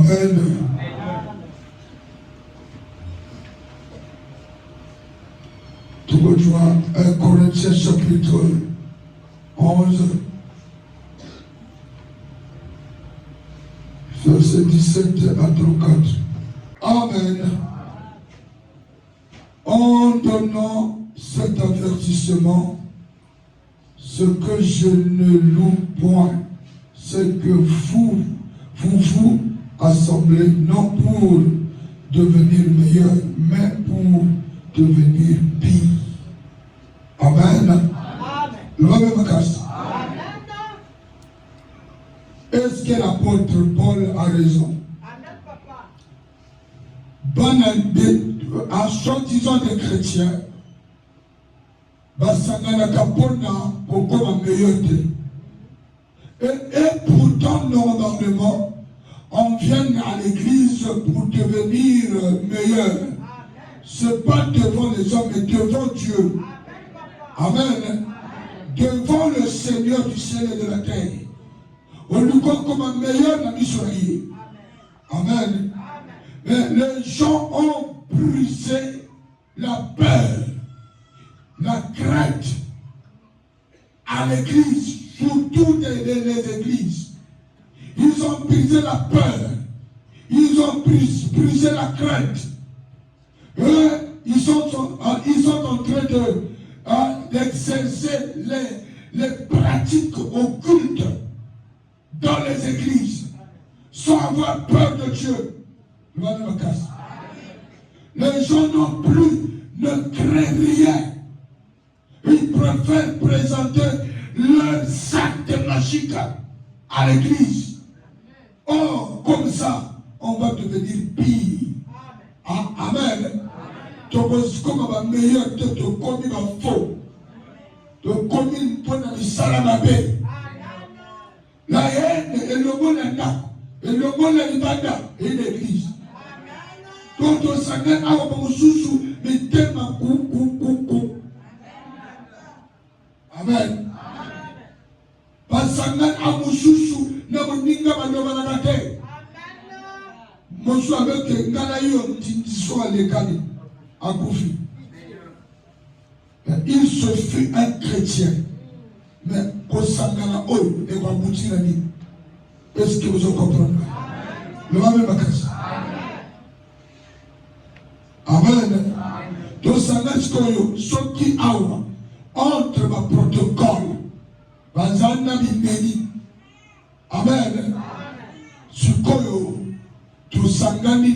Amen. Tout rejoint 1 Corinthiens chapitre 11, verset 17 à 34. Amen. En donnant cet avertissement, ce que je ne loue point, c'est que vous assemblez non pour devenir meilleur, mais pour devenir pire. Amen. Est-ce que l'apôtre Paul a raison? En soi-disant des chrétiens, et pourtant, normalement, on vient à l'église pour devenir meilleur. Ce n'est pas devant les hommes, mais devant Dieu. Amen. Devant le Seigneur du ciel et de la terre. On nous compte comme un meilleur ami soyez. Amen. Mais les gens ont brisé la peur, la crainte à l'église, surtout les églises. Ils ont brisé la peur, ils ont brisé la crainte. Ils sont en train d'exercer les pratiques occultes dans les églises sans avoir peur de Dieu. Les gens ne créent rien. Ils préfèrent présenter leurs actes magiques à l'église. Oh, comme ça, on va devenir pire. Amen. Comme un meilleur de commis un faux. De commis pour la salamabé. La haine et le monde et le monde et l'église. Donc, on s'engage à un sous mais tellement coup. Amen. Parce que à sous n'a pas ni n'a pas de terre. Moi, je suis avec Galaïon, qui soit les Gali, à Koufi. Il se fait un chrétien. Mais pour Sangana, et pour aboutir à lui. Est-ce que vous comprenez? Le même bagage. Amen. Donc, Sangana, ce qui a entre ma protocole, Bazana Bimeni. Amen. Sukoyo. Tusangani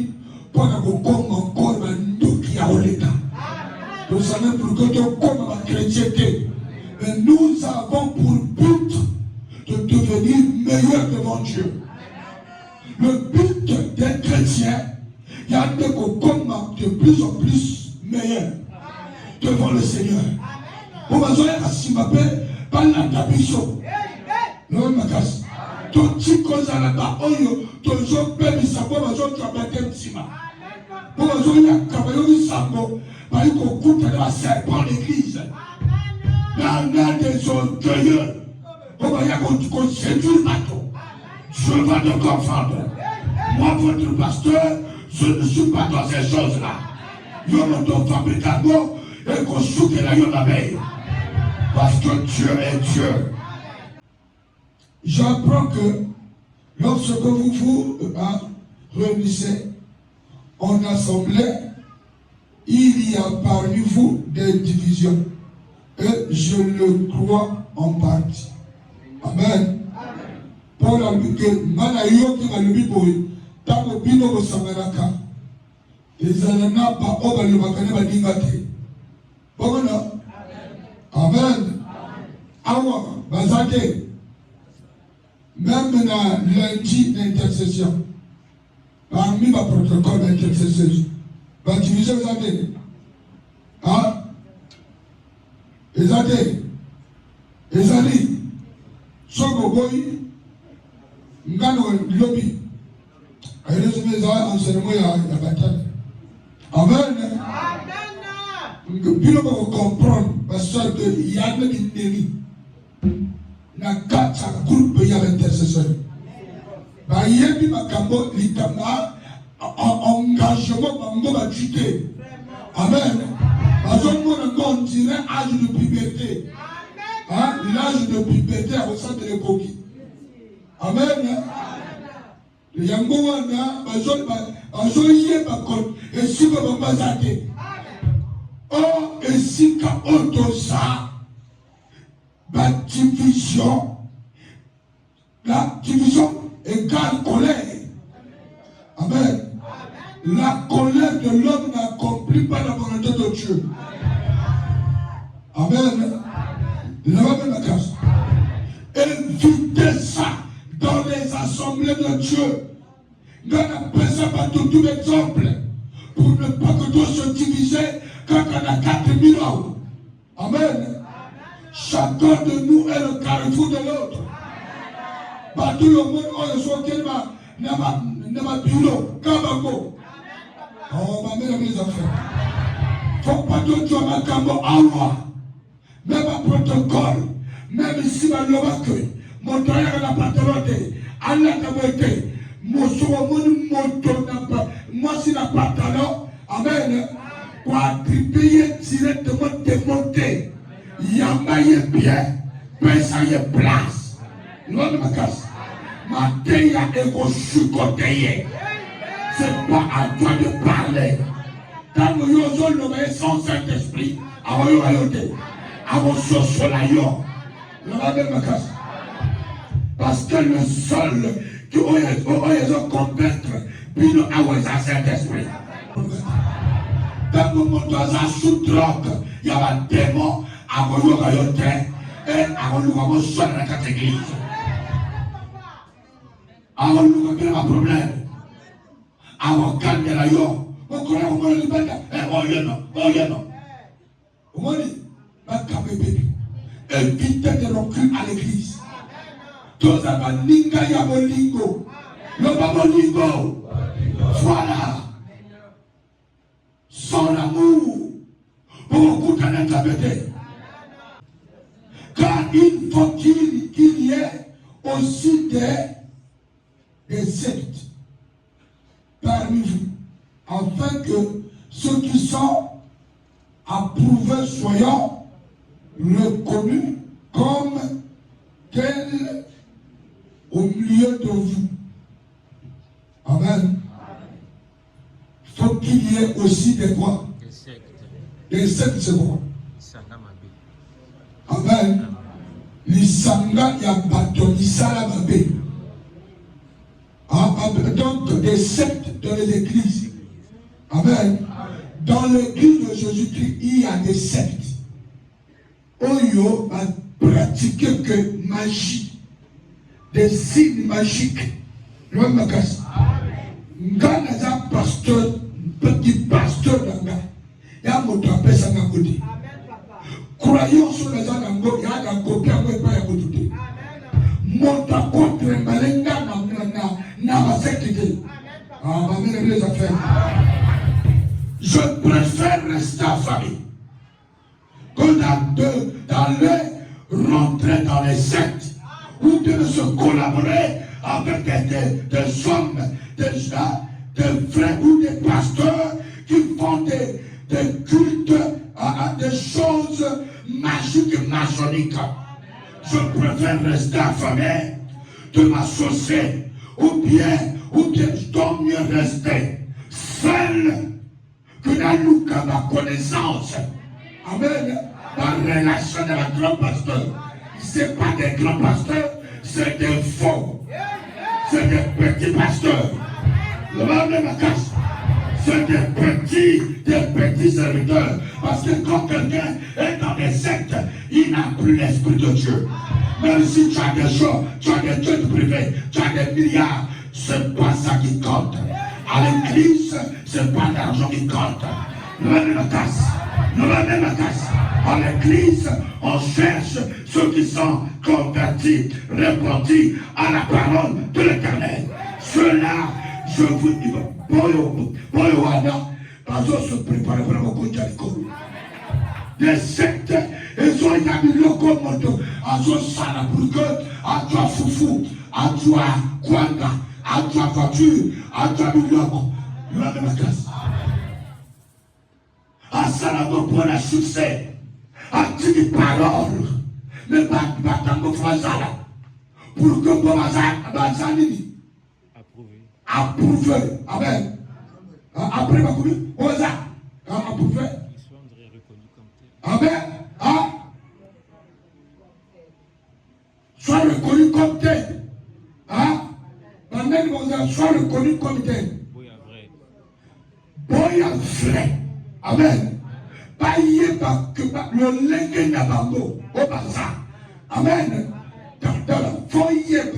pour encore qui a l'état. Nous savons pour que tu comme la chrétienté. Mais nous avons pour but de devenir meilleurs devant Dieu. Le but des chrétiens, il y a des communs de plus en plus meilleurs devant le Seigneur. Vous m'avez assimapé par la tabiso. Non, ma casse. Tout ce qu'on a là-bas, tout ce qu'on peut savoir, tout ce qu'on peut savoir. Pour les gens qui ont savoir, parce qu'on coûte la serpent l'église. Dans des orgueilleux, on va dire qu'on séduit le bateau. Je vais te confondre. Moi, votre pasteur, je ne suis pas dans ces choses-là. Je me donne fabricant et qu'on souque la gueule la veille. Parce que Dieu est Dieu. J'apprends que lorsque vous vous réunissez en assemblée, il y a parmi vous des divisions. Et je le crois en partie. Amen. Paul a dit que Manayo qui va le biboy, Tamo Bino au Samaraka, les Anana pas au Balubakane Badingate. Bon, amen. Awa, Bazake. Même dans lundi d'intercession, parmi ma protocole d'intercession, la division vous avez. Hein? Les années, Sogo Boy, Ngano Lobby, et les hommes enseignement à la bataille. Amen. Puis on va comprendre, parce qu'il y a une ennemi. Na quatre groupe il y a l'intercession. bayebi makambo litama engagement bango bajute. Amen. On dirait âge de puberté. Hein? L'âge de puberté à ressentir les coquilles. Amen. Le Yangowana, Bazoye Bakon, et si vous m'avez oh, et si ka otosa, la division égale colère. Amen. La colère de l'homme n'accomplit pas la volonté de Dieu. Amen. Évitez ça dans les assemblées de Dieu. Ne n'appelez pas tout exemple pour ne pas que tout se diviser quand on a 4000 hommes. Amen. Chacun de nous est le carrefour de l'autre. Pas tout le monde a soit n'a bureau, Kabango. Oh, ma mère, mes affaires. Faut pas que tu aies un cambo à moi. Même un protocole. Même ici, ma lobacue. Mon tailleur n'a pas de l'autre. Allah t'a voté. Mon moi, si n'a pas de talent, amen. Quoi, triper directement démonter. Yamaye bien. Pensaye place. Loin de ma casse. Ma teya est reçue côté. C'est pas à toi de parler. Quand nous avons le sans Saint-Esprit, à vos royautés, à vos sociolaïons, parce que le seul qui a combattre, puis nous avons un Saint-Esprit. Quand nous avons un sous-drogue, il y a un démon à vos royautés et à vos seul dans cette église. Alors nous avons un problème. Avant calme la yo, on connaît au moins le bâtard. Oh non. Au moins, évitez de recul à l'église. Tous avant Ninga Yabolingo. Le Babolingo. Voilà. Son amour. Beaucoup de l'interpréter. Car il faut qu'il y ait aussi des sectes parmi vous, afin que ceux qui sont approuvés soyons reconnus comme tels au milieu de vous. Amen. Il faut qu'il y ait aussi des quoi? Des sectes, c'est quoi? Amen. L'Isanga Yabatonisa Mabe. Donc, des sectes dans les églises. Amen. Dans l'église de Jésus-Christ, il y a des sectes. Oyo va pratiquer que magie, des signes magiques. Le magas. Ngana pasteur, petit pasteur d'anga. Il y a mon trapé ça n'a côté. Croyons sur les gens d'ango, il y a un copier à moi pas à côté. Mon contre malenga n'a pas secte. Ah, ma mère les affaires. Je préfère rester en famille que d'aller rentrer dans les sectes ou de se collaborer avec des hommes, des frères ou des pasteurs qui font des cultes, des choses magiques et maçonniques. Je préfère rester en famille de m'associer ou bien je dois mieux rester seul que dans ma connaissance. Amen. Dans la relation de la grand pasteur. Ce n'est pas des grands pasteurs, c'est des faux. C'est des petits pasteurs. Le mal de ma casse. C'est des petits serviteurs. Parce que quand quelqu'un est dans des sectes, il n'a plus l'esprit de Dieu. Même si tu as des choses, tu as des jets privés, tu as des milliards, c'est pas ça qui compte. À l'église, c'est pas l'argent qui compte. Nous allons la casse. À l'église, on cherche ceux qui sont convertis, repentis à la parole de l'Éternel. Ceux-là, je vous dis, parce qu'on se prépare pour le coup de des sectes, ils ont mis le commando, à toi Salaburgue, à toi Foufou, à toi Kwanga, à ta voiture, à ta million. Il va de ma classe. À Salamo pour le succès. À tes paroles. Mais pas tant que Fazala. Pour que Bomazani approuvé. Amen. Après ma commune, Oza. Approuvé. Amen. Sois reconnu comme tel. Sois reconnu comme tel. Boya vrai. Amen. Pas y que le lengue nabango. Au bazar. Amen. Dans la foyer.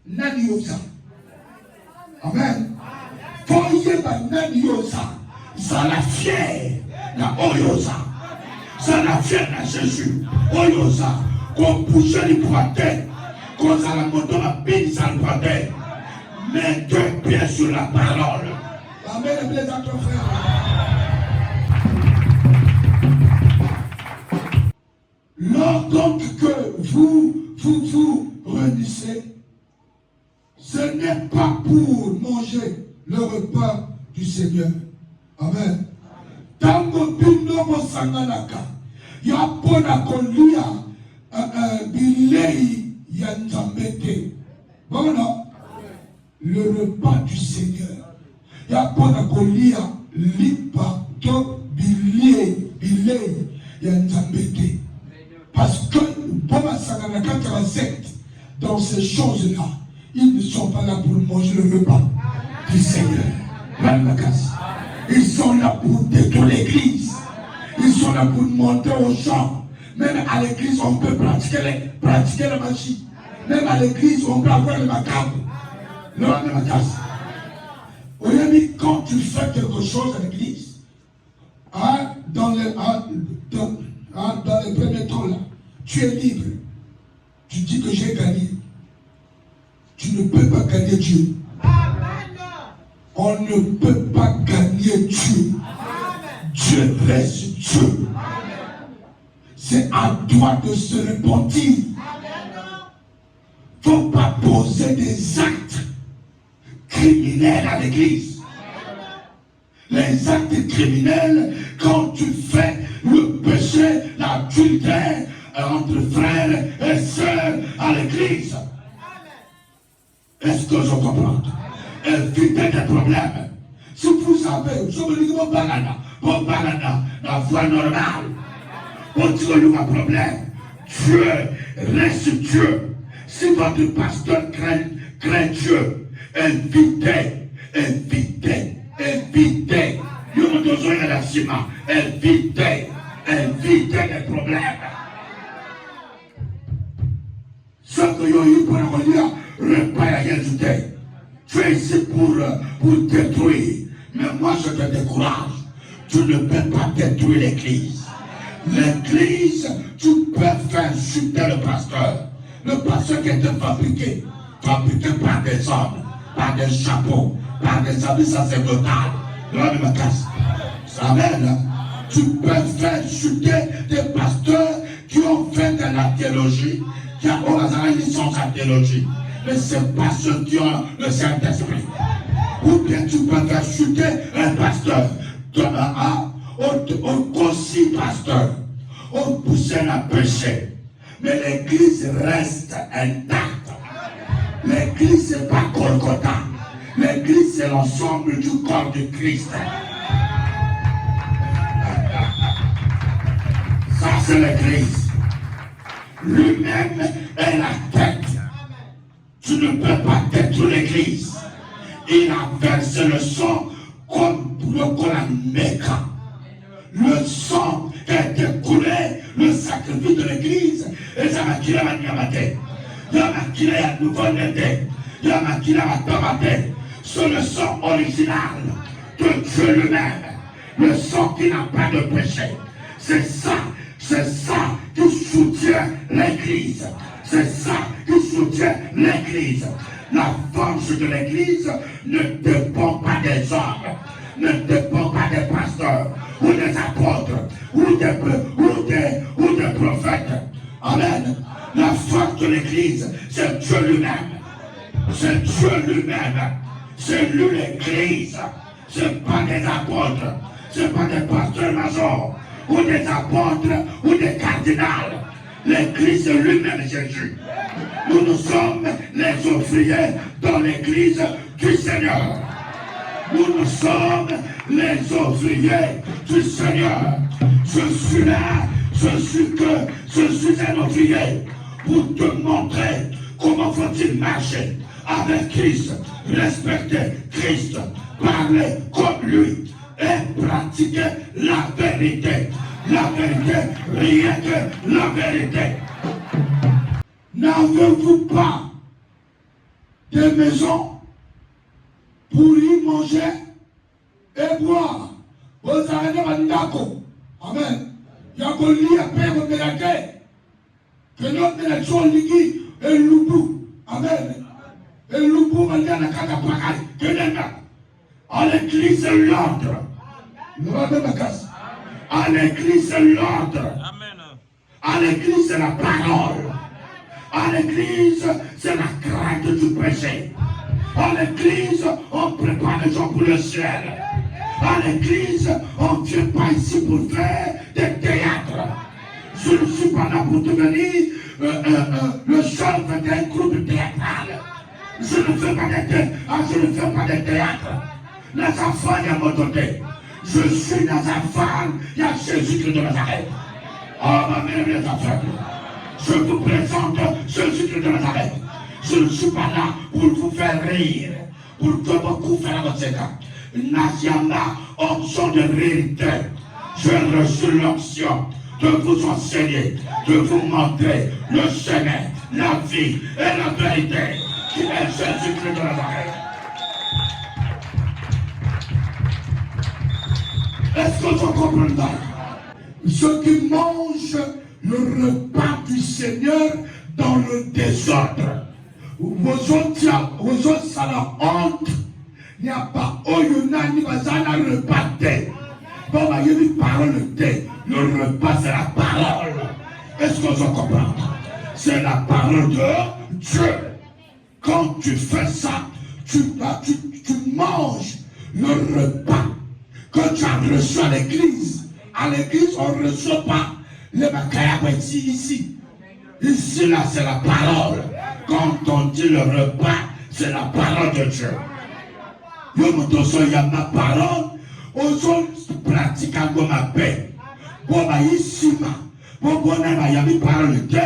Nani osa. Amen. Foyer nani osa. Ça la fière. Na oyosa. Ça la fière na Jésus. Oyosa. Qu'on pousse les pointeurs. Qu'on a la moto à peine ça le pointeur. Mets deux pieds sur la parole. Amen. Les autres frères. Lors donc que vous réunissez, ce n'est pas pour manger le repas du Seigneur. Amen. Tango bino mosanganaka, ya pona kolia bilei ya nzambete. Bon non? Le repas du Seigneur. Ya pona kolia lipa to bilei ya nzambete. Parce que dans ces choses-là, ils ne sont pas là pour manger le repas du Seigneur. Ils sont là pour détruire l'église. Ils sont là pour monter aux gens. Même à l'église, on peut pratiquer la magie. Même à l'église, on peut avoir le macabre. Quand tu fais quelque chose à l'église, dans les premiers temps là, tu es libre. Tu dis que j'ai gagné. Tu ne peux pas gagner Dieu. On ne peut pas gagner Dieu. Dieu reste Dieu. C'est à toi de se repentir. Il ne faut pas poser des actes criminels à l'église. Les actes criminels, quand tu fais le péché, l'adultère entre frères et sœurs à l'église. Est-ce que je comprends? Évitez des problèmes. Si vous savez, je me dis mon banana, la voie normale. Pour dire qu'il y a un problème, Dieu reste Dieu. Si votre pasteur craint Dieu, évitez. Nous avons besoin de la ciment. Évitez les problèmes. Ce que vous avez eu pour le repas à ajouter. Tu es ici pour détruire. Mais moi je te décourage. Tu ne peux pas détruire l'église. L'église, tu peux faire chuter le pasteur. Le pasteur qui était fabriqué par des hommes, par des chapeaux, par des habits sacerdotaux. L'homme me casse. Amen. Tu peux faire chuter des pasteurs qui ont fait de la théologie, qui ont une licence en théologie. Mais ce n'est pas ceux qui ont le Saint-Esprit. Ou bien tu peux faire chuter un pasteur. On conçut pasteur. On poussait le péché. Mais l'église reste intacte. L'église, ce n'est pas Golgotha. L'église, c'est l'ensemble du corps de Christ. Ça, c'est l'église. Lui-même est la tête. Tu ne peux pas détruire l'église. Il a versé le sang comme le Kolameka. Le sang qui a été coulé, le sacrifice de l'église, et ça m'a tiré la niamate. Il m'a tiré la nouvelle tête. Il m'a tiré la tomate. C'est le sang original de Dieu lui-même. Le sang qui n'a pas de péché. C'est ça qui soutient l'église. C'est ça qui soutient l'église. La force de l'église ne dépend pas des hommes, ne dépend pas des pasteurs, ou des apôtres, ou des prophètes. Amen. La force de l'église, c'est Dieu lui-même. C'est Dieu lui-même. C'est lui l'Église. Ce n'est pas des apôtres. Ce n'est pas des pasteurs majors ou des apôtres ou des cardinals. L'Église lui-même est Jésus. Nous sommes les ouvriers dans l'Église du Seigneur. Nous sommes les ouvriers du Seigneur. Je suis là, je suis un ouvrier pour te montrer comment faut-il marcher avec Christ, respecter Christ, parler comme lui et pratiquer la vérité. La vérité, rien que la vérité. N'avez-vous pas de maison pour y manger et boire? Vous avez un d'accord. Amen. Il y a un lit à paix au Mélaké. Que notre élection ligue et l'oubou. Amen. Et l'oubou va dire la catapakay. Que n'est-ce à l'église l'ordre. Nous avons ma casse. À l'église l'ordre. À l'église c'est la parole. À l'église c'est la crainte du péché. À l'église on prépare les gens pour le ciel. À l'église on ne vient pas ici pour faire des théâtres. Je ne suis pas là pour devenir le chef d'un groupe théâtral. Je ne fais pas de théâtre. Les enfants, il y a mon côté. Je suis dans un phare, il y a Jésus de Nazareth. Oh, ma mère, les enfants, je vous présente Jésus de Nazareth. Je ne suis pas là pour vous faire rire, pour que beaucoup faire votre Seigneur. Naziama, onction de vérité. J'ai reçu l'onction de vous enseigner, de vous montrer le chemin, la vie et la vérité qui est Jésus de Nazareth. Est-ce que vous comprenez? Ceux qui mangent le repas du Seigneur dans le désordre. Vos autres, ça la honte. Il n'y a pas Oyuna ni Bazana repas de. Bon, il y a une parole de. Le repas, c'est la parole. Est-ce que vous comprenez? C'est la parole de Dieu. Quand tu fais ça, tu manges le repas que tu as reçu à l'église. À l'église, on ne reçoit pas les macayabes ici. Ici, là, c'est la parole. Quand on dit le repas, c'est la parole de Dieu. Il y a ma parole. Aux autres pratiques à ma paix. Bon, bah, ici, bon, il y a mes paroles de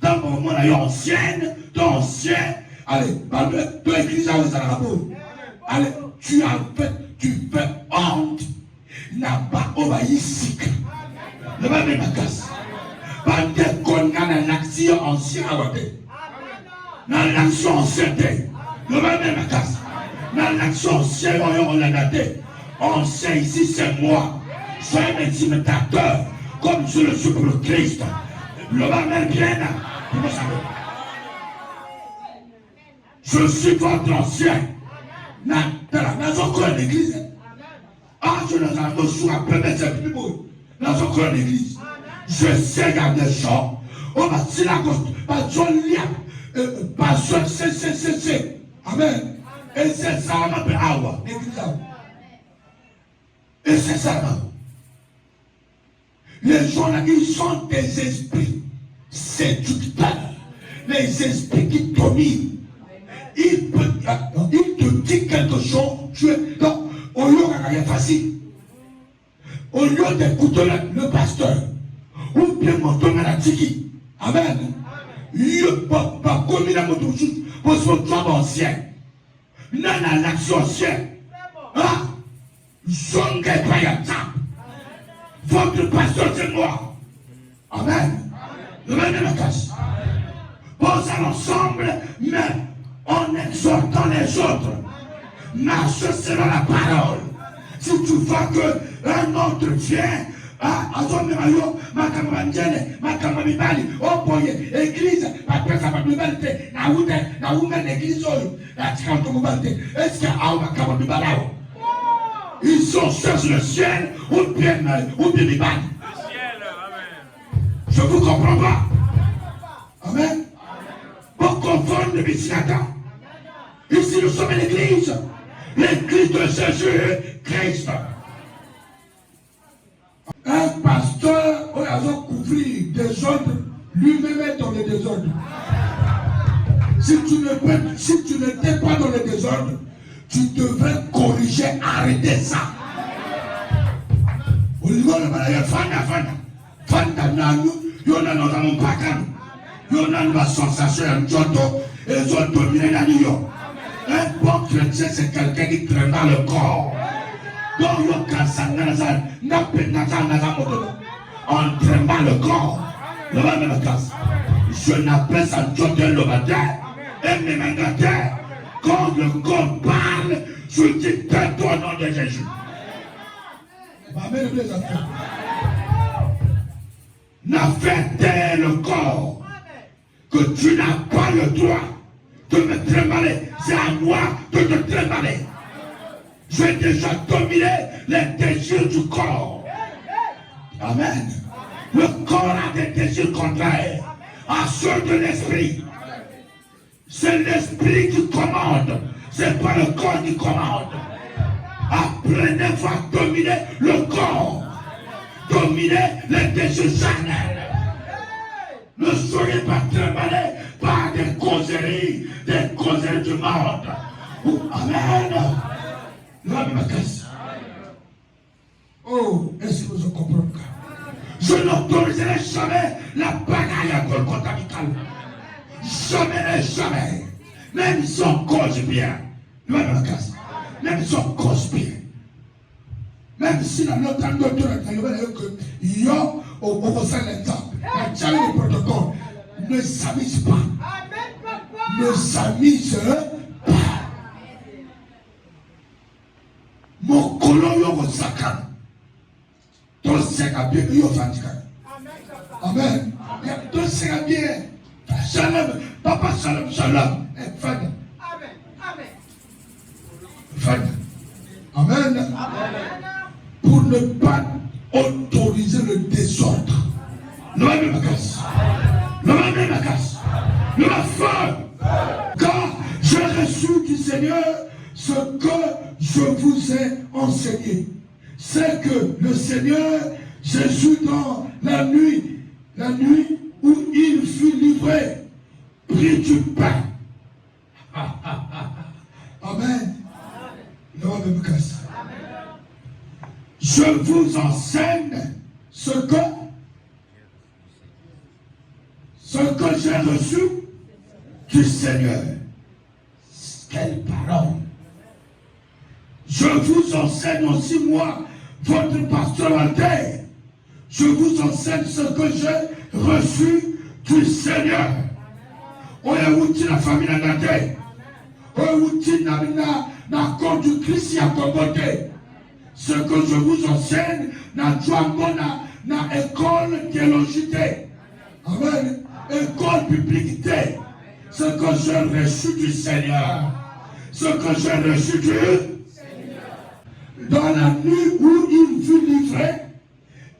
dans mon monde, il y a ancienne, d'ancien. Allez, de l'église à Wazarabo. Allez, tu fais honte. N'a pas obéi. Ne va pas me casser. Parce qu'on a une action ancienne à voter. Dans l'action ancienne, ne va pas me casser. Dans l'action ancienne, on l'a daté. Ancien ici, c'est moi. Je suis un intimidateur, comme je le suis pour le Christ. Le va même bien. Je suis votre ancien. Dans la maison de l'église. Ah, je ne sais pas permettre c'est plus beau. Dans son corps d'église. Je sais garder les gens. On va dire la cause. Pas de lien. Pas de c'est. Amen. Et c'est ça, on appelle Awa. Et c'est ça. Les gens là, ils sont des esprits séducteurs. Les esprits qui dominent. Il te dit quelque chose. Tu es. Donc, au lieu de facile, au lieu d'écouter le pasteur, ou bien mon domaine à Tiki, amen. Il ne peut pas commis la moto pour son job ancien. Non, l'action ancienne. Ah, je ne gagne pas à ça. Votre pasteur, c'est moi. Amen. Nous venons la casse. Pose ensemble, mais en exhortant les autres. Marche selon la parole. Si tu vois qu'un autre vient, église, ils sont sur le ciel ou bien les balles. Je vous comprends pas. Amen. Pour confondre le Messiata. Ici, nous sommes l'église. L'église de Jésus-Christ. Un pasteur, on a couvert des ordres, lui-même est dans le désordre. Si tu n'étais pas dans le désordre, tu devrais corriger, arrêter ça. Au niveau de la Fanda Nanu, Yona nous avons pas calme. Yona nous a sensation en Joto, et ils ont dominé la New York. Un bon chrétien, c'est quelqu'un qui traîne dans le corps. Donc, on traîne dans le corps. Je n'appelle ça Joto Lobataire. Et même quand le corps parle, je dis tais-toi au nom de Jésus. N'a fait taire le corps que tu n'as pas le droit de me trimballer. C'est à moi de te trimballer. J'ai déjà dominé les désirs du corps. Amen. Le corps a des désirs contraires à ceux de l'esprit. C'est l'esprit qui commande, c'est pas le corps qui commande. Apprenez à dominer le corps, dominer les désirs charnels. Ne soyez pas trimballés par des causeries du monde. Amen. Oh, est-ce que vous comprenez? Je n'autoriserai jamais la bagaille à Golgotha Mical. Jamais et jamais. Même si on cause bien. Même si on cause bien. Même si dans notre temps que il y a au sein de l'exemple, le protocole ne s'amise pas. Ne s'amise pas. Mon colon yo sakan. Ton sega bien yo fantika. Amen. Ton sega bien. Shalom, papa shalom, shalom. Fada. Amen. Fada. Amen. Pour ne pas autoriser le désordre. Ne va même casse. Ne va même casse. Ne va faire. Car j'ai reçu du Seigneur ce que je vous ai enseigné. C'est que le Seigneur Jésus dans la nuit où il fut livré, prit du pain. Amen. Je vous enseigne ce que j'ai reçu du Seigneur. Quelle parole! Je vous enseigne aussi, moi, votre pasteur Walter. Je vous enseigne ce que j'ai reçu du Seigneur. Oyewuti la famille Nagate. Oyewuti na corps du Christ à côté. Ce que je vous enseigne, na école théologique. Amen. École biblique. Ce que j'ai reçu du Seigneur. Ce que j'ai reçu du Seigneur. Dans la nuit où il fut livré,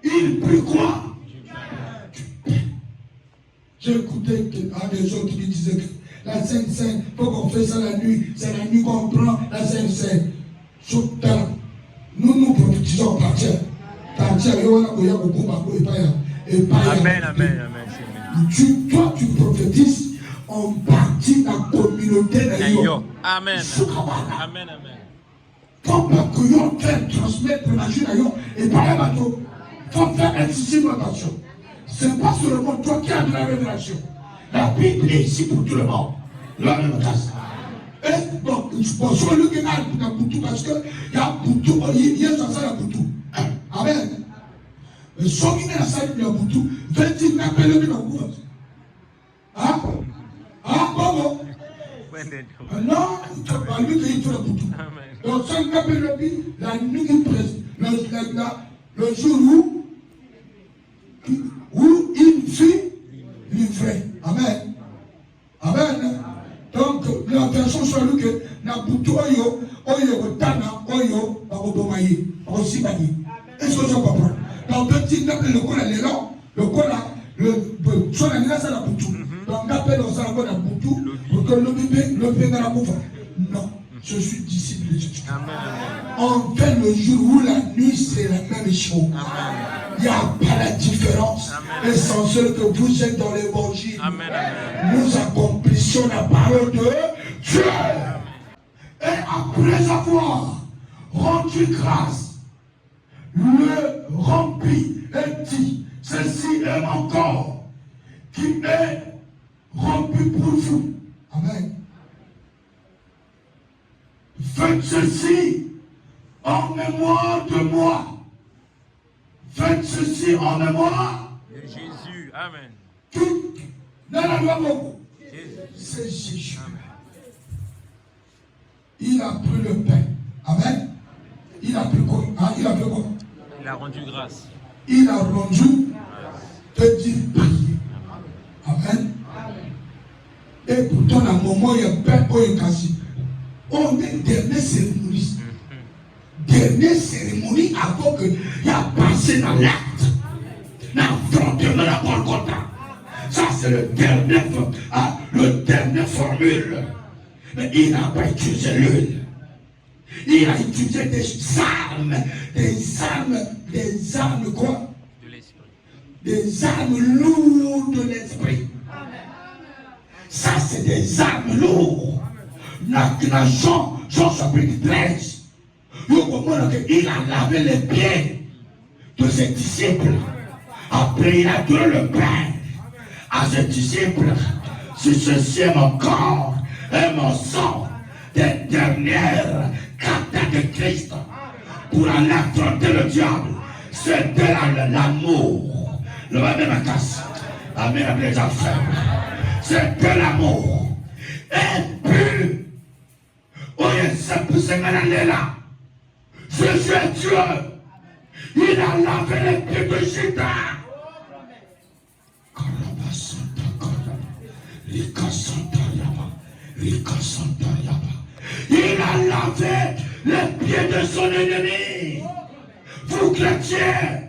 il prit quoi? J'ai écouté un des autres qui disait que la Sainte Seine, il faut qu'on fait ça la nuit, c'est la nuit qu'on prend la Sainte Seine. Nous prophétisons par terre. Amen, amen. Toi, tu prophétises en partie de la communauté d'ailleurs. Amen. Amen, amen. Comme la communauté transmettre la magie d'ailleurs et par un bateau. Il faut faire excessive attention. Ce n'est pas seulement toi qui as de la révélation. La Bible est ici pour tout le monde. La même place. Et donc, je pense que le gars a Boutou parce qu'il y a Boutou, il y a dans ça la Boutou. Amen. Mais ceux qui ont ça de la Boutou, 20 n'appellent pas le gouvernement. Ah? Ah, bon? Non, tu vas lui dire tout le Boutou. Donc, ça n'appelle pas la nuit qui présente. Le jour où il fut livré. Amen. Amen. Donc, la version sur lui que na butu oyo tana oyo bakobomaye bakosibani. Est-ce que je comprends? Donc, petit n'appelle le cola l'élan, le cola, soit la nasa la butu. Donc, n'appelle au salon la butu pour que le bébé dans la bouffe. Non, je suis disciple de Jésus. Amen. On fait le jour où la nuit c'est la même chose. Amen. Il n'y a pas la différence. Amen. Essentiel que vous êtes dans l'évangile. Amen. Nous accomplissons la parole de Dieu. Et après avoir rendu grâce, le remplit et dit, ceci est mon corps qui est rompu pour vous. Amen. Faites ceci en mémoire de moi. Faites ceci en mémoire De Jésus. Amen. Tout dans la loi beaucoup. Jésus. C'est Jésus. Amen. Il a pris le pain. Amen. Il a pris quoi? Ah, il a pris quoi? Il a rendu grâce. Il a rendu te dire prier. Amen. Et pourtant, à un moment, il y a pain pour une casse. On est dernière cérémonie. Dernière cérémonie avant qu'il y a passé dans l'acte. Dans le frontière, la Golgotha. Ça, c'est le dernier formule. Mais il n'a pas utilisé l'huile. Il a utilisé des armes quoi? De l'esprit. Des armes lourdes de l'esprit. Ça, c'est des armes lourdes. Dans Jean chapitre 13, il a lavé les pieds de ses disciples. Après, il a donné le pain à ses disciples. Si ceci est mon corps et mon sang des dernières cartes de Christ pour aller affronter le diable, c'était l'amour. Le même casse. Amen, les enfants. C'était l'amour. Et puis, Jésus est Dieu. Il a lavé les pieds de Judas. Il a lavé les pieds de son ennemi. Vous chrétiens,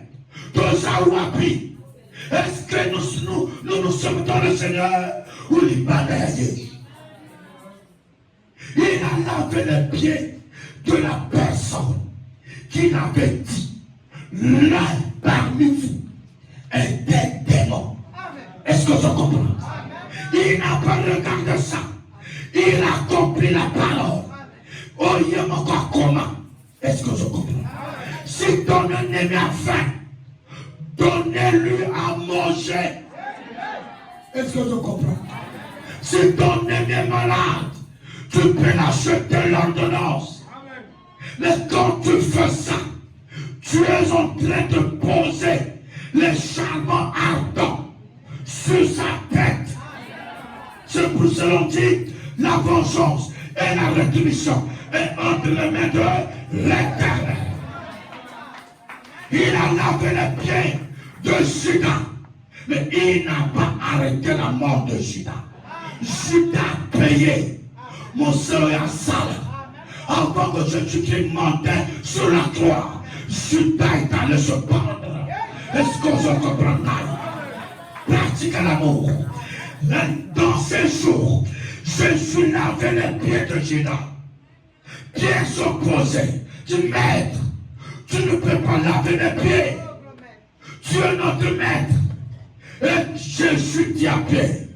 tous à Wapi, est-ce que nous sommes dans le Seigneur ou les balayer? Il a lavé les pieds de la personne qui l'avait dit, là parmi vous est des démons. Est-ce que vous comprenez? Il n'a pas regardé ça. Il a compris la parole. Oh, il y a encore comment? Est-ce que vous comprenez? Si ton ennemi a faim, donnez-lui à manger. Est-ce que je comprends? Si ton ennemi est malade, tu peux l'acheter l'ordonnance. Mais quand tu fais ça, tu es en train de poser les charbons ardents sur sa tête. C'est pour cela qu'on dit la vengeance et la rétribution est entre les mains de l'Éternel. Il a lavé les pieds de Judas, mais il n'a pas arrêté la mort de Judas. Judas a payé mon salaire sale. Avant que Jésus-Christ montait sur la croix, Judas est allé se pendre. Est-ce qu'on se comprend? Pratique l'amour. Dans ces jours, Jésus lavait les pieds de Judas. Pierre s'opposait. Du maître, tu ne peux pas laver les pieds. Tu es notre maître. Et Jésus dit à Pierre,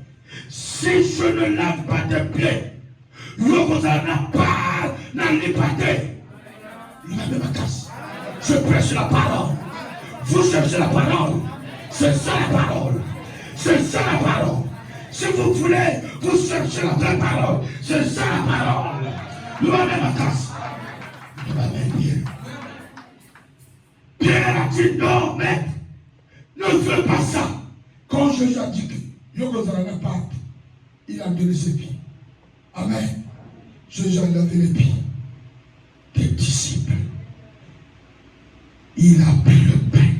si je ne lave pas tes pieds, vous n'allez pas dans l'hypathie. Je prêche la parole. Vous cherchez la parole. C'est ça la parole. C'est ça la parole. Si vous voulez, vous cherchez la vraie parole. C'est ça la parole. Nous allons à ma casse. Nous allons bien. Pierre a dit non, mais ne fais pas ça. Quand Jésus a dit que il a donné ses pieds. Amen. Jésus a lavé les pieds des disciples. Il a pris le pain.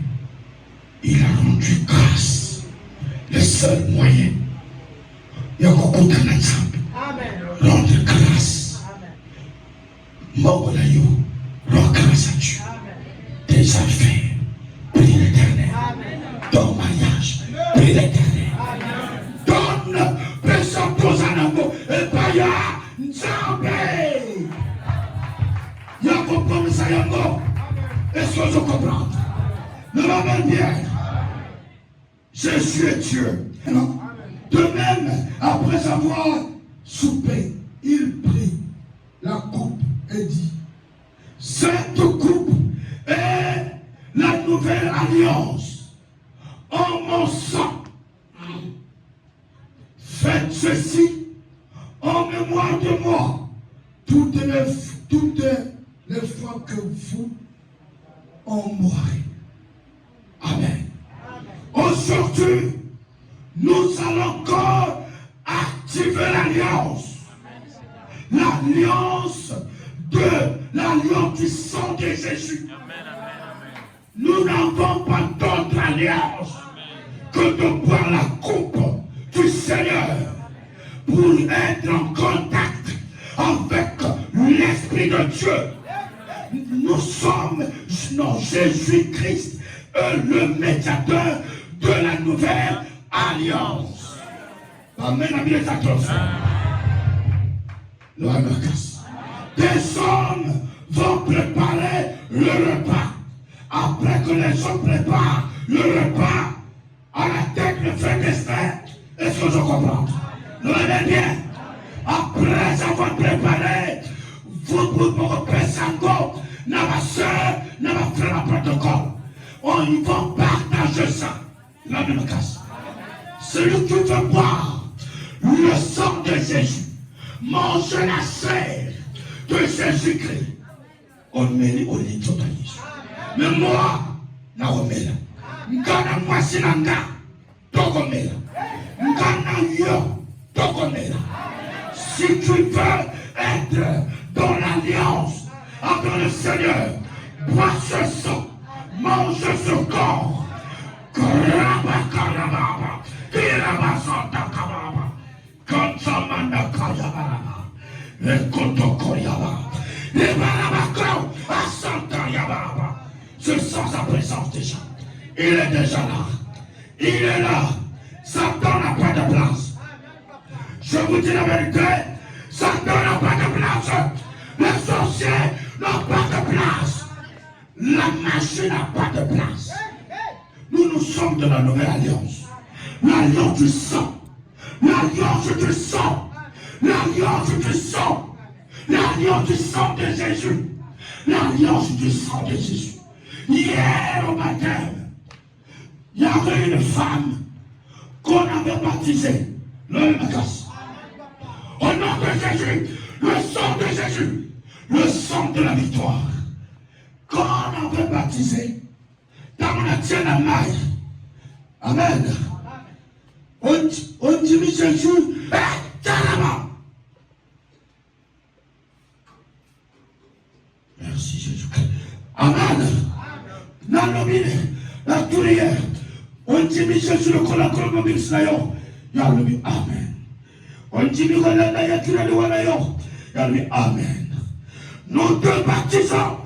Il a rendu grâce. Le seul moyen. Il y a beaucoup d'ensemble. Rendre grâce. Mogolayo. Rends grâce à Dieu. Tes affaires. Prie l'Éternel. Ton mariage. Prie l'Éternel. Donne. Pesa posa nango. Et paya. Nzambe. compromis yango. Est-ce que je comprends? Ne m'amène bien. Jésus est Dieu. De même, après avoir soupé, il prit la coupe et dit, cette coupe est la nouvelle alliance en mon sang. Faites ceci en mémoire de moi toutes les fois que vous en mourrez. Amen. Aujourd'hui, nous allons encore activer l'alliance. L'alliance du sang de Jésus. Nous n'avons pas d'autre alliance que de boire la coupe du Seigneur pour être en contact avec l'Esprit de Dieu. Nous sommes, non, Jésus-Christ est le médiateur de la nouvelle alliance. Amen, amen, des hommes vont préparer le repas. Après que les hommes préparent le repas, à la tête de frère Esther, est-ce que je comprends? Regardez bien. Après avoir préparé, vous pouvez Pessango, ma soeur, ma frère en protocole. On y va partager ça. Là, je me casse. Celui qui veut boire le sang de Jésus, manger la chair de Jésus-Christ, on met au lit de Jésus. Mais moi, je remets là. M'gana moi si nanga, togomela. M'gana yo, togomela. Si tu veux être dans l'alliance avec le Seigneur, bois ce sang, mange ce corps. Karaba karababa, kiraba santa kababa, kansamanda kayababa, le kotoko yaba, le barabakao, asanta yababa. Je sens sa présence déjà. Il est déjà là. Il est là. Satan n'a pas de place. Je vous dis la vérité. Satan n'a pas de place. Les sorciers n'ont pas de place. La magie n'a pas de place. Nous sommes de la nouvelle alliance. L'alliance du sang. L'alliance du sang. L'alliance du sang. L'alliance du sang de Jésus. L'alliance du sang de Jésus. Hier au matin, il y avait une femme qu'on avait baptisée, le Magas. Au nom de Jésus, le sang de Jésus, le sang de la victoire. Quand on avait baptisé, dans la tienne à maille. Amen. On dit Jésus, carrément. Merci Jésus-Christ. Amen. Dans le milieu, la tourière, on dit Jésus le collacron de l'Israël. Amen. On dit Amen. Nous te baptisons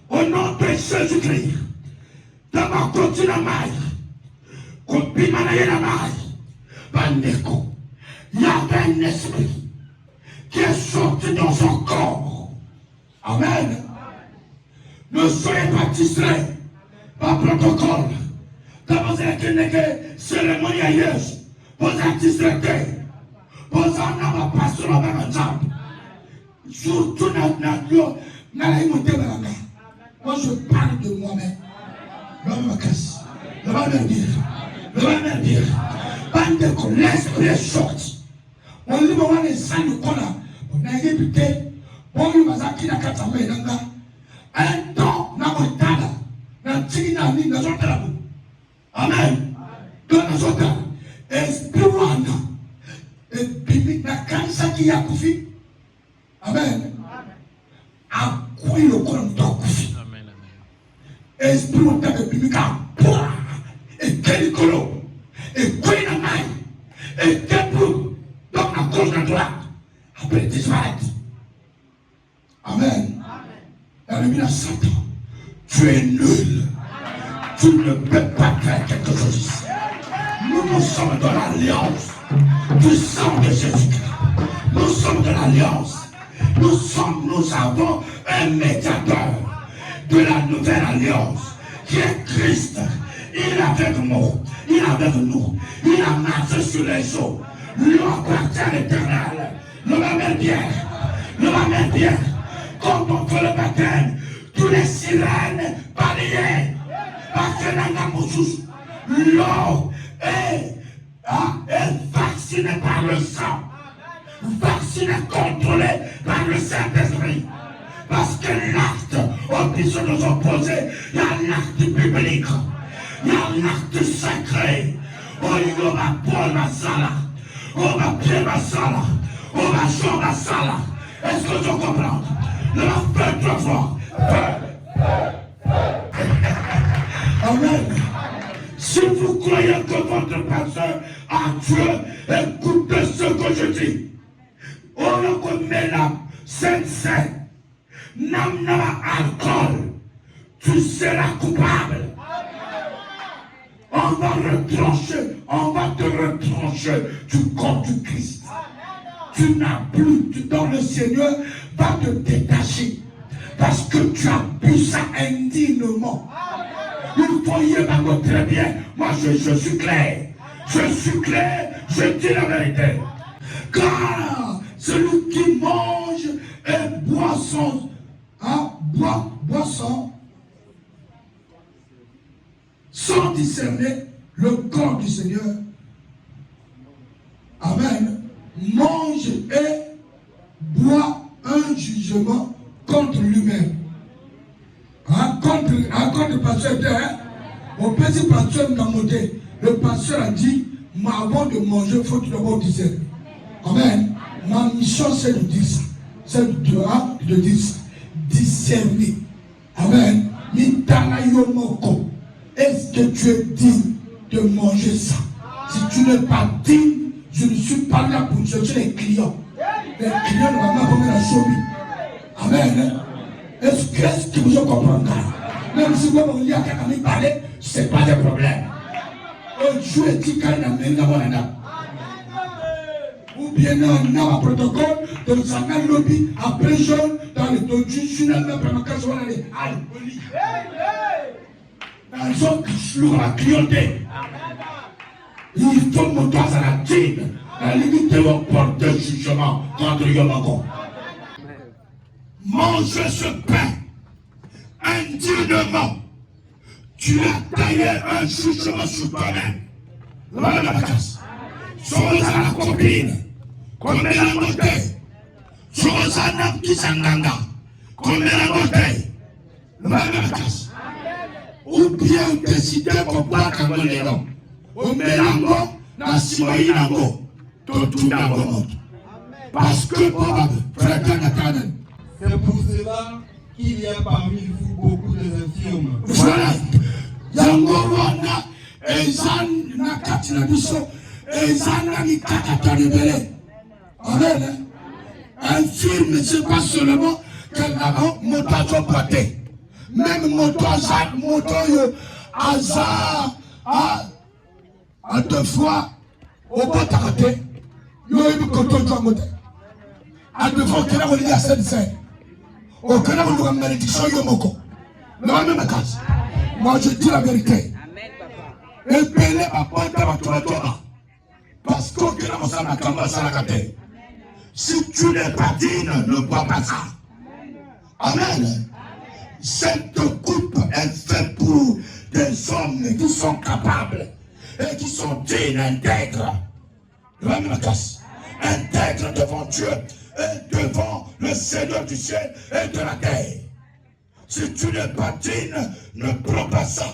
au nom de Jésus-Christ. Dans ma continue maille, qu'on pimanaye la maille, Bandeko, il y avait un esprit qui est sorti dans son corps. Amen. Ne soyez baptisés par protocole. Dans une cérémonieuse, vous êtes distraités. Vous en avez pas sur la même jambe. Surtout dans moi je parle de moi-même. Le va me dire. Bandeko, l'esprit est sorti. On dit que les gens du Kona, on a débuté. On lui a dit qu'il a 4 ans. Un temps, na motala, na tina ni na zotala. Amen. Dans la zotala, espirituellement, et puis na kansa qui a koufi. Amen. A quoi le corps de koufi. Amen. Espirituellement, et puis ka poa, et quel colo, et quoi na main, et debout dans la gauche de droite. Après disparaître. Amen. Alléluia, Satan, tu es nul. Tu ne peux pas faire quelque chose ici. Nous sommes dans l'alliance du sang de Jésus-Christ. Nous sommes dans l'alliance. Nous avons un médiateur. de la nouvelle alliance, qui est Christ. Il est avec nous, il est avec nous, il a marché sur les eaux. L'eau appartient à l'Éternel. Nous l'amène bien, nous l'amène bien. Quand on fait le baptême, tous les sirènes balayées, parce que l'eau est vaccinée par le sang, vaccinée, contrôlée par le Saint-Esprit. Parce que l'acte, on puisse nous opposer, il y a l'acte biblique, il y a l'acte sacré. Oh, il y aura Paul Massala, on va Pierre Massala, on va Jean Massala. Est-ce que tu comprends? Ne la faites trois fois. Amen. Si vous croyez que votre pasteur a Dieu, écoutez ce que je dis. On a comme mesdames, saint, nam alcool, tu seras coupable. On va te retrancher du corps du Christ. Tu n'as plus, dans le Seigneur va te détacher. Parce que tu as bu ça indignement. Vous voyez maintenant très bien, moi je suis clair. Je suis clair, je dis la vérité. Car celui qui mange et boit boisson sans discerner le corps du Seigneur. Amen. Mange et boit un jugement contre lui-même. Contre le pasteur, au petit pasteur Namoté, le pasteur a dit, mais avant de manger, il faut tout d'abord discerner. Amen. Ma mission, c'est de dire ça. C'est de dire ça. Discerner. Amen. Est-ce que tu es digne de manger ça? Si tu n'es pas digne, je ne suis pas là pour chercher les clients. Les clients ne vont pas comme la chaume. Amen. Est-ce que vous comprenez? Même si vous voulez parler, ce n'est pas un problème. Je dis qu'il y a ou bien un protocole de Samuel Lobby après jaune dans le dos du tunnel même pendant qu'elle soit allée à l'Oli. Dans un clou à la clientèle. Il faut monter à la dîme. La limite de leur porte de jugement contre Yomako. Mangez ce pain indignement. Tu as taillé un jugement sur toi-même. Voilà la casse. Chose à la copine. Comme la montée. Chose à l'homme qui s'enganga. Comme la montée. Voilà la casse. Ou bien décider pour pas qu'un bon élan. Au mélango, na simoï nango. Tout nango. Parce que c'est pour cela qu'il y a parmi vous beaucoup de infirmes. Voilà. Yango wana ezan na katina biso ezan na mikata rebelle. Amen. Infirme, c'est pas seulement que la moto poté. Même moto hasard à deux fois au bas taraté. Yo ibi koto moto. À deux fois que la religion à scène. Au Canada, on a une malédiction Yomoko. Non, même à casa. Moi, je dis la vérité. Et Pélé a pas de parce qu'au Canada, on s'en a commencé à la cater. Si tu n'es pas digne, ne bois pas ça. Amen. Cette coupe est faite pour des hommes qui sont capables et qui sont dignes, intègres. Même à casa. Intègres devant Dieu. Et devant le Seigneur du ciel et de la terre. Si tu n'es pas digne, ne prends pas ça.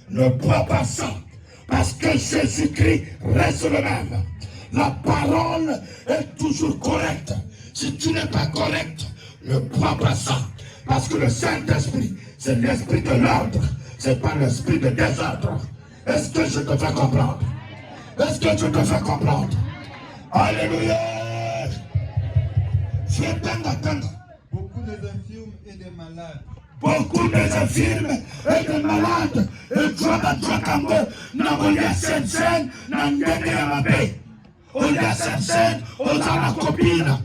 Ne prends pas ça. Parce que Jésus-Christ reste le même. La parole est toujours correcte. Si tu n'es pas correct, ne prends pas ça. Parce que le Saint-Esprit, c'est l'esprit de l'ordre. C'est pas l'esprit de désordre. Est-ce que je te fais comprendre? Est-ce que je te fais comprendre? Alléluia. Beaucoup des infirmes et des malades. Beaucoup des infirmes et des malades. Et tu vas Kango, Nagoya Sensen, Nangene Yamabe. Oya Sensen, Oza la copine.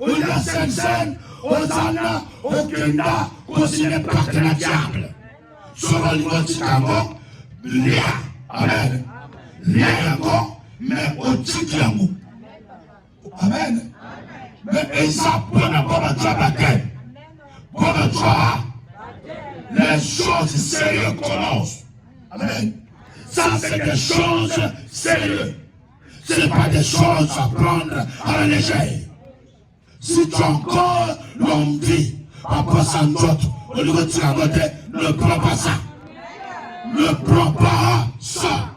Oya Sensen, Hosanna, Okenda, considéré partenaire diable. Sur le niveau de Chicago, Lia, Amen. Lia encore, mais au Chicago. Amen. Mais Esa, bonne bataille. Bonne joie. Les choses sérieuses commencent. Amen. Ça, c'est des choses sérieuses. Ce n'est pas des choses à prendre à la légère. Si tu as encore l'envie, en passant d'autres, au niveau de la côté, ne prends pas ça. Ne prends pas ça.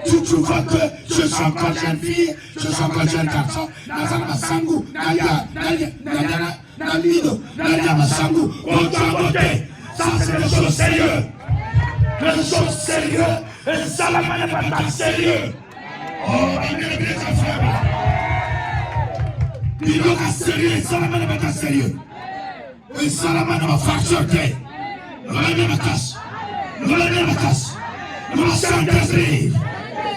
Si tu vois que je suis encore jeune fille, je suis encore jeune garçon, Nazana Masangu, Nadia Masangu, ça c'est des choses sérieuses. Des choses sérieuses, et ça la manière pas sérieux. Oh, les affaires. Il doit être sérieux, ça la manière pas sérieux. Et ça la manière va faire sortir. Nous la casse. Nous la casse. Nous la Saint-Esprit.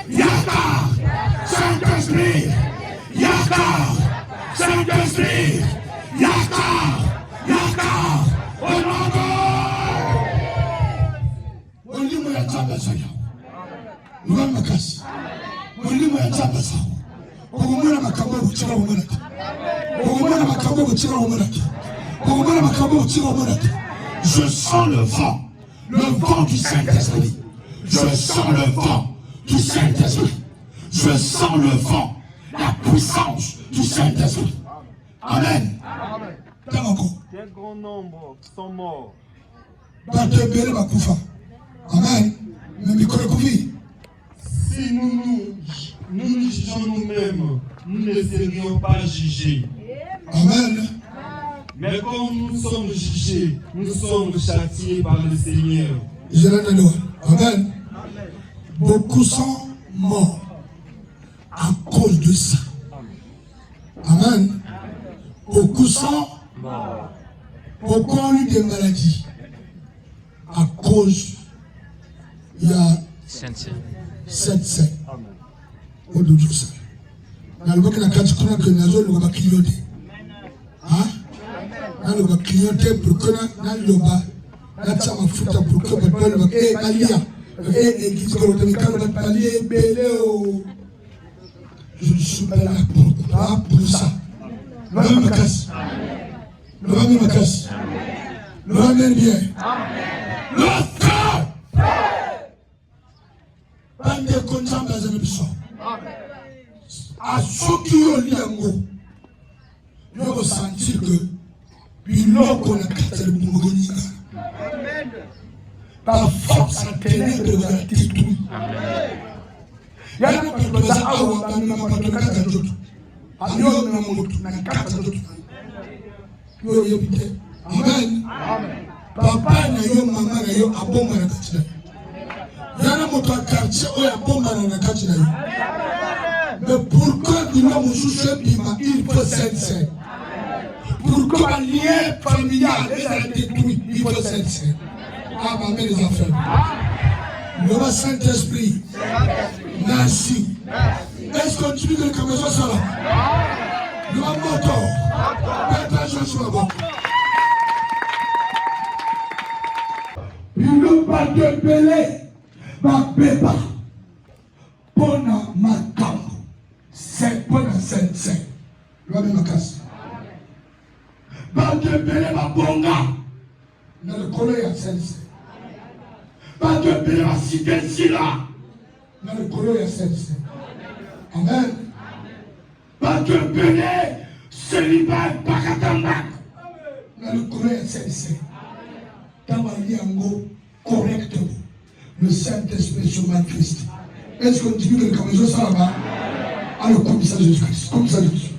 Yakar. Saint-Esprit. Yakar. Saint-Esprit. Yakar. Yakar. Au nom de Olimu ya tamba sayo. Nous la casse. Olimu ya tamba sayo. Ogumuna makambo buchira omunati. Ogumuna makambo buchira omunati. Ogumuna makambo buchira omunati. Je sens le vent du Saint-Esprit. Je sens le vent du Saint-Esprit. Je sens le vent, la puissance du Saint-Esprit. Amen. Quel grand nombre sont morts. Amen. Si nous jugeons nous-mêmes, nous ne serions pas jugés. Amen. Mais quand nous sommes jugés, nous sommes châtiés par le Seigneur. Amen. Beaucoup sont morts à cause de ça. Amen. Beaucoup sont morts. Beaucoup ont eu des maladies à cause il y a 7 scènes. Au bout de ça. Dans le cas que nous avons clignoté. Nous avons clignoté pour que nous avons mafuta pour que nous ayons je ne suis pas là pour ça. Nous casse. Nous casse. Nous amène bien. Le frère. Bande konzamba za biso. À ceux qui ont liango. Nous avons senti que biloko na kata le bungoninga. Par force à ténèbres de la détruit. Il y a des gens qui ont awa bamina mapato kata joto. Ayo na moto na kata joto. Yo yebite. Amen. Papa na yo mama na yo abomba na kati na yo. Yana moto akarche oya abomba na kati na yo. Mais pourquoi bino mususu bima il faut sincère. Pourquoi un lien familial est détruit, il faut sincère. Ah, ma mère les affaires. Le Saint-Esprit. Merci. Est-ce que tu dis que le camion ça là? Le moteur. Père Joshua. Il ne pas de belé. Ma béba. Pona ma camp. C'est pona saint-saint. Le même casse. Pas de belé ma bonga. Dans le collet à saint-saint. Pas de belé ma cité sila. Dans le collet à saint-saint. Amen. Pas de belé célibat bakatambak. Dans le collet à saint-saint. Tabayango correctement. Le Saint-Esprit sur ma Christ. Est-ce qu'on dit que le camion ça là-bas? Alors comme ça Jésus-Christ. Comme ça Jésus.